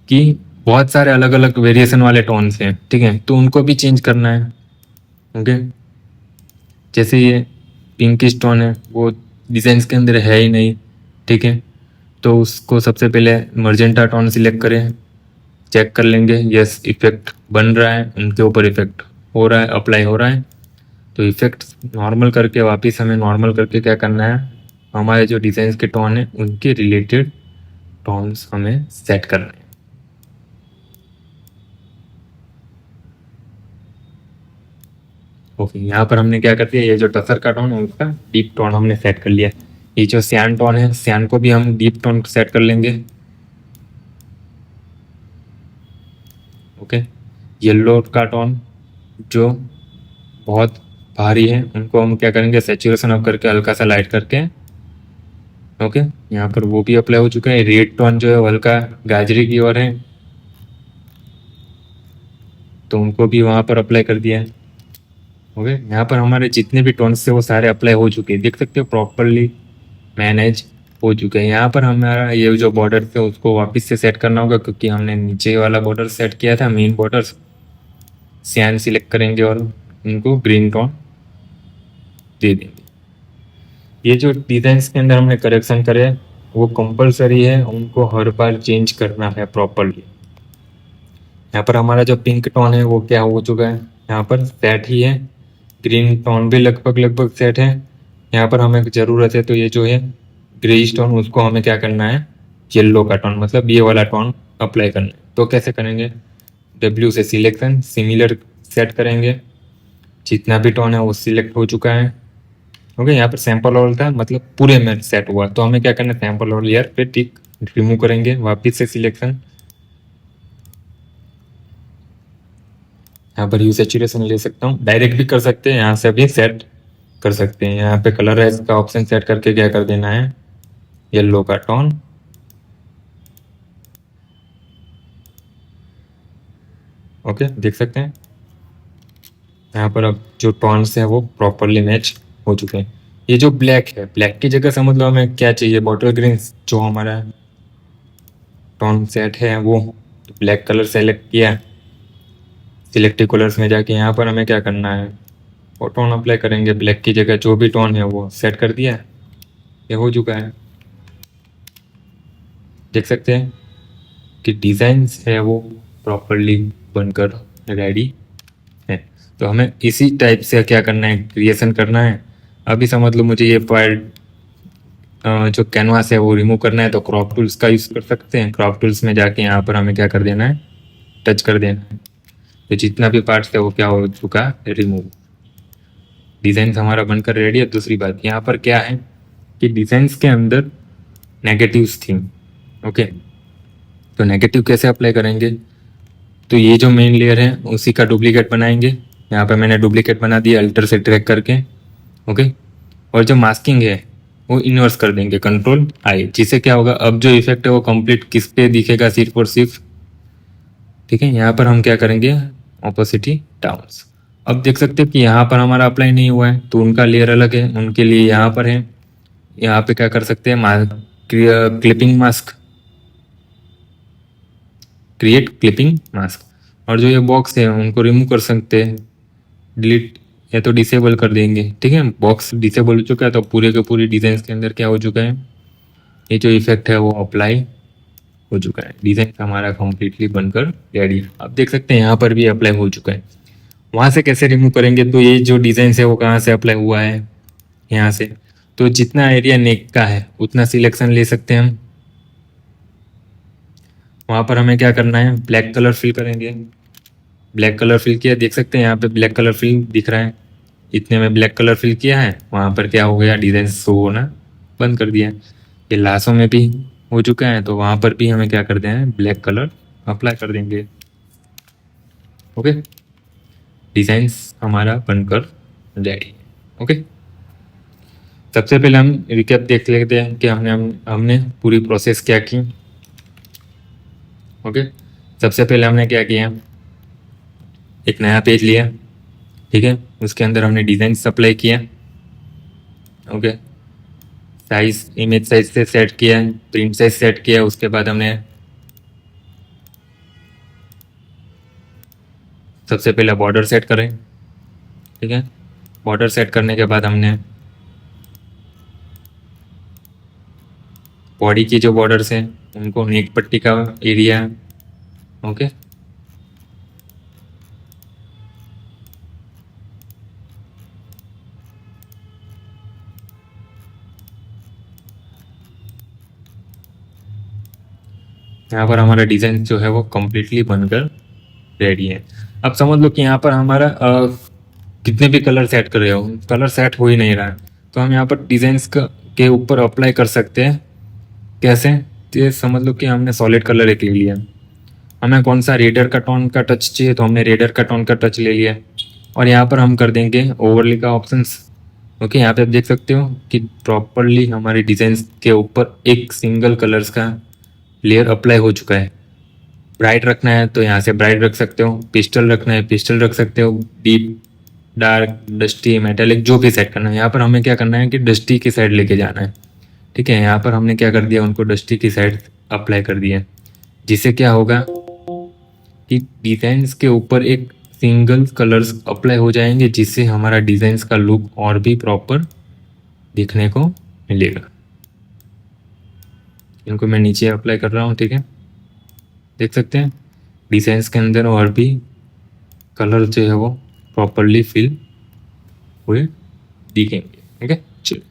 कि बहुत सारे अलग अलग वेरिएशन वाले टोन्स हैं, ठीक है, तो उनको भी चेंज करना है। ओके, जैसे ये पिंकिश टोन है, वो डिजाइन के अंदर है ही नहीं, ठीक है, तो उसको सबसे पहले मर्जेंटा टोन सिलेक्ट करें, चेक कर लेंगे, यस इफेक्ट बन रहा है, उनके ऊपर इफेक्ट हो रहा है, अप्लाई हो रहा है। तो इफेक्ट नॉर्मल करके वापस हमें नॉर्मल करके क्या करना है, हमारे जो डिजाइन के टोन है उनके रिलेटेड टोन्स हमें सेट करने हैं। ओके, यहाँ पर हमने क्या कर दिया, ये जो टसर का टोन है उसका डीप टोन हमने सेट कर लिया। ये जो सियान टोन है, सियान को भी हम डीप टोन सेट कर लेंगे। ओके, येलो का टोन जो बहुत भारी है उनको हम क्या करेंगे, सेचुरेशन अप करके हल्का सा लाइट करके। ओके, यहाँ पर वो भी अप्लाई हो चुका है। रेड टोन जो है वो हल्का गाजरी की ओर है, तो उनको भी वहाँ पर अप्लाई कर दिया है। ओके, यहाँ पर हमारे जितने भी टोन्स थे वो सारे अप्लाई हो चुके हैं, देख सकते हो प्रॉपरली मैनेज हो चुके हैं। यहाँ पर हमारा ये जो बॉर्डर थे उसको वापस से सेट करना होगा, क्योंकि हमने नीचे वाला बॉर्डर सेट किया था, मेन बॉर्डर। सियान सिलेक्ट करेंगे और उनको ग्रीन टोन दे देंगे। ये जो डिजाइन्स के अंदर हमने करेक्शन करे वो कंपलसरी है, उनको हर बार चेंज करना है प्रॉपरली। यहाँ पर हमारा जो पिंक टोन है वो क्या हो चुका है, यहाँ पर सेट ही है। ग्रीन टोन भी लगभग लगभग सेट है। यहाँ पर हमें ज़रूरत है तो ये जो है ग्रे टोन, उसको हमें क्या करना है, येलो का टोन, मतलब ये वाला टोन अप्लाई करना है। तो कैसे करेंगे, डब्ल्यू से सिलेक्शन सिमिलर सेट करेंगे। जितना भी टोन है वो सिलेक्ट हो चुका है। ओके, यहाँ पर सैंपल ऑल था, मतलब पूरे में सेट हुआ। तो हमें क्या करना है, सैंपल ऑल लेयर पे टिक रिमूव करेंगे, वापस से सिलेक्शन। यहाँ पर यू सैचुरेशन ले सकता हूँ, डायरेक्ट भी कर सकते हैं, यहाँ से भी सेट कर सकते हैं। यहाँ पे कलराइज का ऑप्शन सेट करके क्या कर देना है, येलो का टोन। ओके, देख सकते हैं यहाँ पर अब जो टोन्स है वो प्रॉपरली मैच हो चुके हैं। ये जो ब्लैक है, ब्लैक की जगह समझ लो हमें क्या चाहिए, बॉटल ग्रीन जो हमारा टोन सेट है वो। तो ब्लैक कलर सेलेक्ट किया, सिलेक्टिव कलर्स में जाके यहाँ पर हमें क्या करना है, वो टोन अप्लाई करेंगे। ब्लैक की जगह जो भी टोन है वो सेट कर दिया, ये हो चुका है। देख सकते हैं कि डिज़ाइंस है वो प्रॉपरली बनकर रेडी है। तो हमें इसी टाइप से क्या करना है, क्रिएशन करना है। अभी समझ लो मुझे ये पार्ट जो कैनवास है वो रिमूव करना है, तो क्रॉप टूल्स का यूज़ कर सकते हैं। क्रॉप टूल्स में जाके यहाँ पर हमें क्या कर देना है, टच कर देना है। तो जितना भी पार्ट्स है वो क्या हो चुका है, रिमूव। डिज़ाइन हमारा बनकर रेडी है। दूसरी बात यहाँ पर क्या है कि डिज़ाइंस के अंदर नेगेटिव्स थी। ओके, तो नेगेटिव कैसे अप्लाई करेंगे, तो ये जो मेन लेयर है उसी का डुप्लीकेट बनाएंगे। यहाँ पे मैंने डुप्लीकेट बना दिया अल्टर से ड्रैग करके। ओके, और जो मास्किंग है वो इन्वर्स कर देंगे, कंट्रोल आई, जिससे क्या होगा, अब जो इफेक्ट है वो कंप्लीट किस पे दिखेगा, सिर्फ और सिर्फ। ठीक है, यहाँ पर हम क्या करेंगे, ऑपोसिटी टाउन्स। अब देख सकते हो कि यहाँ पर हमारा अप्लाई नहीं हुआ है, तो उनका लेयर अलग है, उनके लिए यहाँ पर है। यहाँ पे क्या कर सकते हैं, clipping mask, create clipping mask. और जो ये बॉक्स है उनको रिमूव कर सकते हैं, डिलीट या तो डिसेबल कर देंगे। ठीक है, बॉक्स डिसेबल हो चुका है, तो पूरे के पूरे डिजाइन के अंदर क्या हो चुका है, ये जो इफेक्ट है वो अप्लाई हो चुका है। डिजाइन हमारा कंप्लीटली बनकर रेडी है। आप देख सकते हैं यहाँ पर भी अप्लाई हो चुका है। वहाँ से कैसे रिमूव करेंगे, तो ये जो डिजाइन है वो कहाँ से अप्लाई हुआ है, यहाँ से। तो जितना एरिया नेक का है उतना सिलेक्शन ले सकते हैं हम। वहाँ पर हमें क्या करना है, ब्लैक कलर फिल करेंगे। ब्लैक कलर फिल किया, देख सकते हैं यहाँ पे ब्लैक कलर फिल दिख रहा है। इतने में ब्लैक कलर फिल किया है, वहाँ पर क्या हो गया, डिजाइन शो होना बंद कर दिया। ये लाशों में भी हो चुका है, तो वहाँ पर भी हमें क्या करते हैं, ब्लैक कलर अप्लाई कर देंगे। ओके, डिजाइंस हमारा बनकर रेडी। ओके, सबसे पहले हम रिकैप देख लेते हैं कि हमने पूरी प्रोसेस क्या की। ओके, सबसे पहले हमने क्या किया, एक नया पेज लिया। ठीक है, उसके अंदर हमने डिज़ाइन अप्लाई किया। ओके, साइज, इमेज साइज से सेट किया, प्रिंट साइज सेट किया। उसके बाद हमने सबसे पहले बॉर्डर सेट करें। ठीक है, बॉर्डर सेट करने के बाद हमने बॉडी की जो बॉर्डर्स हैं उनको नेक पट्टी का एरिया। ओके, यहाँ पर हमारा डिज़ाइन जो है वो कम्प्लीटली बनकर रेडी है। अब समझ लो कि यहाँ पर हमारा कितने भी कलर सेट कर रहे हो, कलर सेट हो ही नहीं रहा है, तो हम यहाँ पर डिज़ाइंस के ऊपर अप्लाई कर सकते हैं। कैसे? तो ये समझ लो कि हमने सॉलिड कलर एक ले लिया, हमें कौन सा रेडर का टोन का टच चाहिए तो हमने रेडर का टोन का टच ले लिया, और यहाँ पर हम कर देंगे ओवरले का ऑप्शंस। ओके, यहाँ पे आप देख सकते हो कि प्रॉपरली हमारे डिज़ाइंस के ऊपर एक सिंगल कलर्स का लेयर अप्लाई हो चुका है। ब्राइट रखना है तो यहाँ से ब्राइट रख सकते हो, पिस्टल रखना है पिस्टल रख सकते हो, डीप, डार्क, डस्टी, मेटेलिक, जो भी सेट करना है। यहाँ पर हमें क्या करना है कि डस्टी की साइड लेके जाना है। ठीक है, यहाँ पर हमने क्या कर दिया, उनको डस्टी की साइड अप्लाई कर दिया, जिससे क्या होगा कि डिज़ाइंस के ऊपर एक सिंगल कलर्स अप्लाई हो जाएंगे, जिससे हमारा डिज़ाइंस का लुक और भी प्रॉपर दिखने को मिलेगा। इनको मैं नीचे अप्लाई कर रहा हूँ। ठीक है, देख सकते हैं डिज़ाइंस के अंदर और भी कलर जो है वो प्रॉपरली फिल हुए दिखेंगे। ठीक है, चलिए।